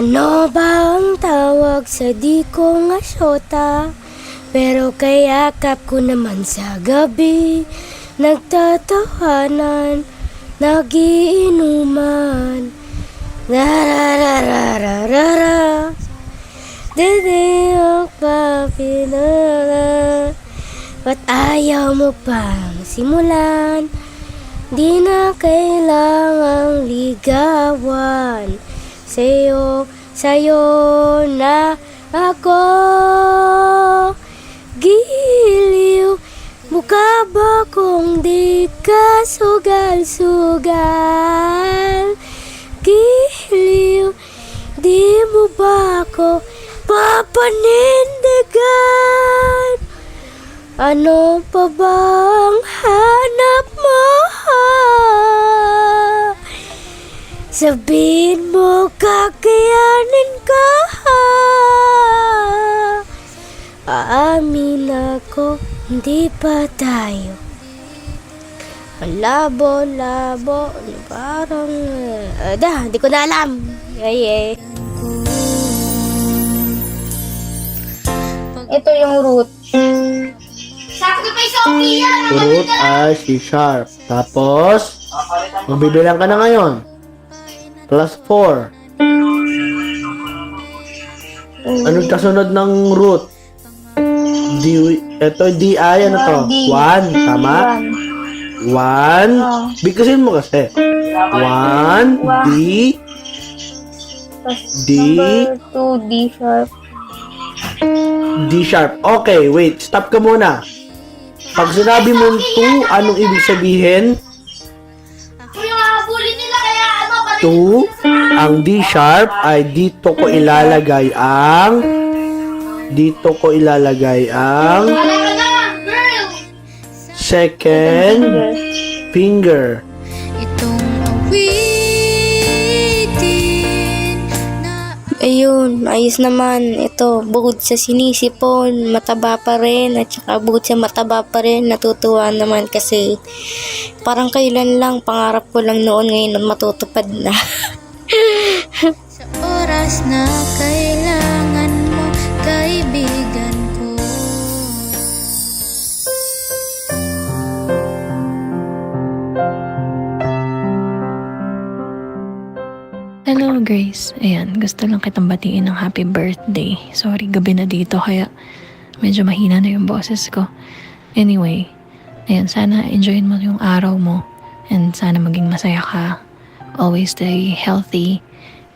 Ano ba ang tawag sa di ko nga syota? Pero kayakap ko naman sa gabi, nagtatawanan, nagiinuman. Rararararara, didi ang papinala. Ba't ayaw mo pang simulan? Di na kailangang ligawan. Sa'yo na ako. Giliw, mukha ba kung di ka sugal-sugal? Giliw, di mo ba ako papanindigan? Ano pa bang hanap mo? Sabihin mo, kakayanin ka. Aamin ako, hindi pa tayo. Labo-labo, parang... hindi ko na alam. Ay. Ito yung root. Root ay C sharp. Tapos, magbibilang ka na ngayon. Plus 4. Anong kasunod ng root? Ito, D, I, ano to? 1, tama? 1. Bigkasin mo kasi. 1, D, D, Number 2, D sharp. D sharp. Okay, wait. Stop ka muna. Pag sinabi mo 2, anong ibig sabihin? 2, ang D sharp ay dito ko ilalagay ang second finger. Ayun, ayos naman. Ito, bukod sa sinisipon, mataba pa rin. At saka bukod sa mataba pa rin, natutuwa naman kasi parang kailan lang, pangarap ko lang noon, ngayon matutupad na. Sa oras na kailangan mo, kaibigan ko. Hello Grace, ayan, gusto lang kitang batiin ng happy birthday. Sorry, gabi na dito kaya medyo mahina na yung boses ko. Anyway, ayan, sana enjoyin mo yung araw mo and sana maging masaya ka. Always stay healthy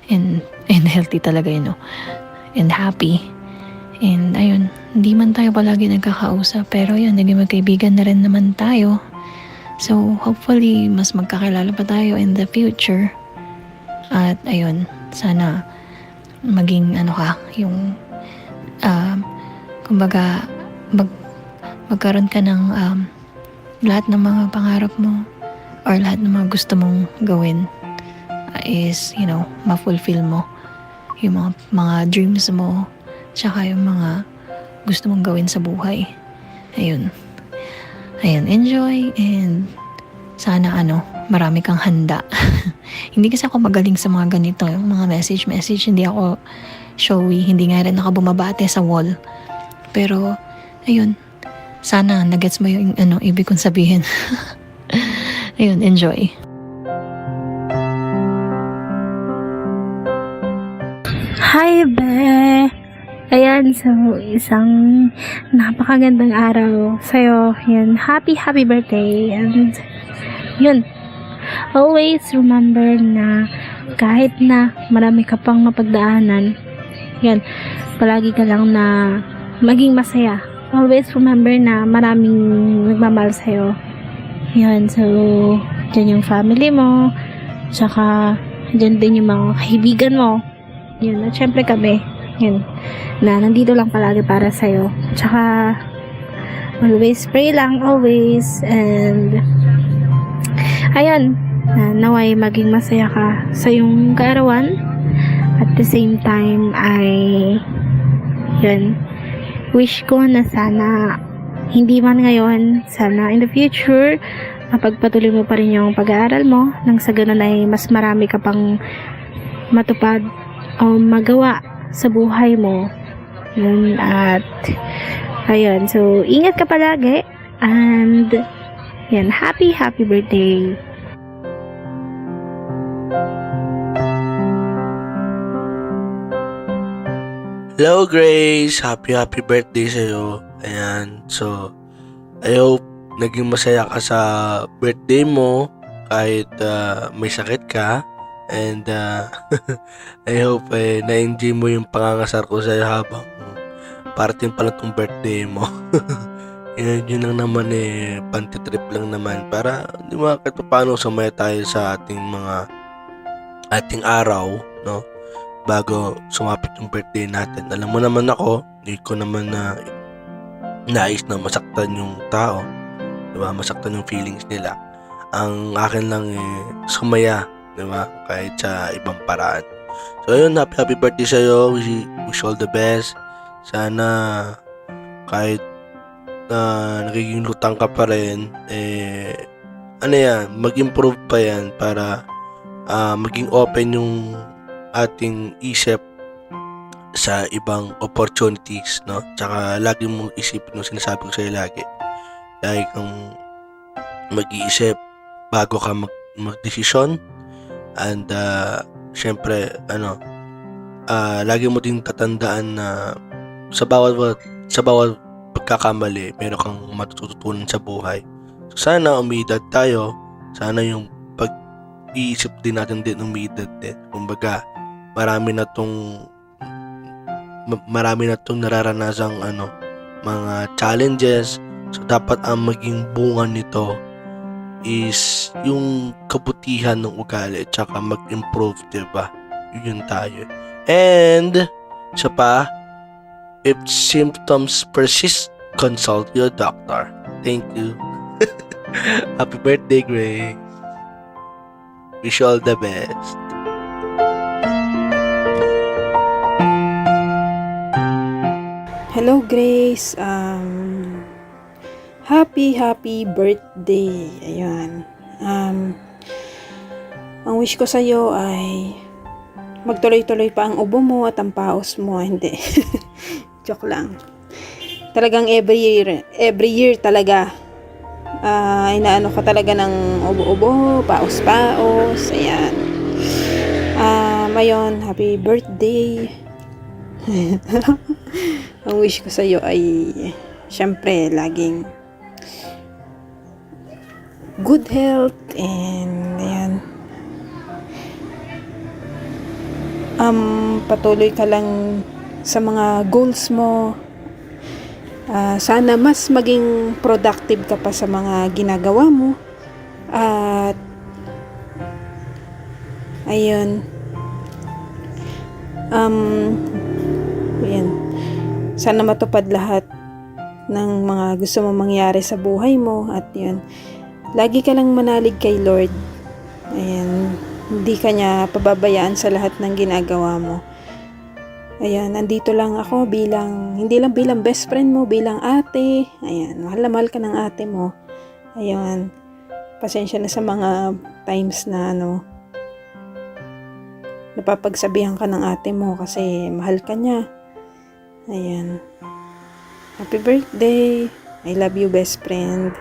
and healthy talaga yun, no? And happy. And ayun, hindi man tayo palagi nagkakausap pero yun, naging magkaibigan na rin naman tayo. So hopefully, mas magkakilala pa tayo in the future. At ayun, sana maging yung kumbaga magkaroon ka ng lahat ng mga pangarap mo or lahat ng mga gusto mong gawin is, ma-fulfill mo yung mga dreams mo tsaka yung mga gusto mong gawin sa buhay. Ayun, enjoy and sana marami kang handa. Hindi kasi ako magaling sa mga ganito, yung mga message, hindi ako showy, hindi nga rin ako bumabate sa wall. Pero, ayun, sana nagets mo yung ibig kong sabihin. Ayun, enjoy. Hi, Be! Ayan, so isang napakagandang araw sa'yo. Yan, happy birthday. And yun, always remember na kahit na marami ka pang mapagdaanan, yan, palagi ka lang na maging masaya. Always remember na maraming nagmamahal sa'yo. Yan, so dyan yung family mo, tsaka dyan din yung mga kaibigan mo. Yun, at syempre kami, yun, na nandito lang palagi para sa'yo. Tsaka always pray lang, always, and ayun, naway maging masaya ka sa iyong kaarawan. At the same time ay yun, wish ko na sana hindi man ngayon, sana in the future mapagpatuloy mo pa rin yung pag-aaral mo nang sa ganun ay mas marami ka pang matupad magawa sa buhay mo. Yun, at ayun, so ingat ka palagi, and yan, happy birthday. Hello Grace! Happy birthday sa'yo. Ayan, so I hope naging masaya ka sa birthday mo kahit may sakit ka. And I hope na-enjoy mo yung pangangasar ko sa'yo habang parating pala tong birthday mo. Yun lang naman pantitrip lang naman para di ba kahit paano sumaya tayo sa ating araw, no? Bago sumapit yung birthday natin. Alam mo naman ako, hindi ko naman nais na masaktan yung tao, di ba? Masaktan yung feelings nila. Ang akin lang sumaya, di ba? Kahit sa ibang paraan. So ayun, happy birthday sa'yo. Wish all the best. Sana kahit nagiging lutang ka pa rin, mag-improve pa yan para maging open yung ating isip sa ibang opportunities, no? Tsaka lagi mong isipin yung sinasabi ko sa'yo lagi. Dahil kung mag-iisip bago ka mag-desisyon, and syempre lagi mo din tatandaan na sa bawat pagkakamali meron kang matututunan sa buhay. So sana umidad tayo, sana yung pag-iisip din natin din umidad din. Kumbaga marami na tong nararanasang mga challenges. So dapat ang maging bunga nito is yung kabutihan ng ugali at saka mag-improve, diba? Yun tayo. And isa pa, if symptoms persist, consult your doctor. Thank you. Happy birthday, Grace. Wish you all the best. Hello Grace, happy birthday. Ayan. Ang wish ko sa'yo ay magtuloy-tuloy pa ang ubo mo at ang paos mo. Hindi. Joke lang. Talagang every year talaga. Inaano ka talaga ng ubo-ubo, paos-paos. Ayan. Ngayon, happy birthday. Ang wish ko sa'yo ay syempre laging good health, and ayan, patuloy ka lang sa mga goals mo. Sana mas maging productive ka pa sa mga ginagawa mo, at ayun, ayan, sana matupad lahat ng mga gusto mo mangyari sa buhay mo. At yun, lagi ka lang manalig kay Lord. Ayan, hindi ka niya pababayaan sa lahat ng ginagawa mo. Ayan, nandito lang ako hindi lang bilang best friend mo, bilang ate. Ayan, mahal na mahal ka ng ate mo. Ayan, pasensya na sa mga times na napapagsabihan ka ng ate mo kasi mahal ka niya. Ayan. Happy birthday. I love you, best friend.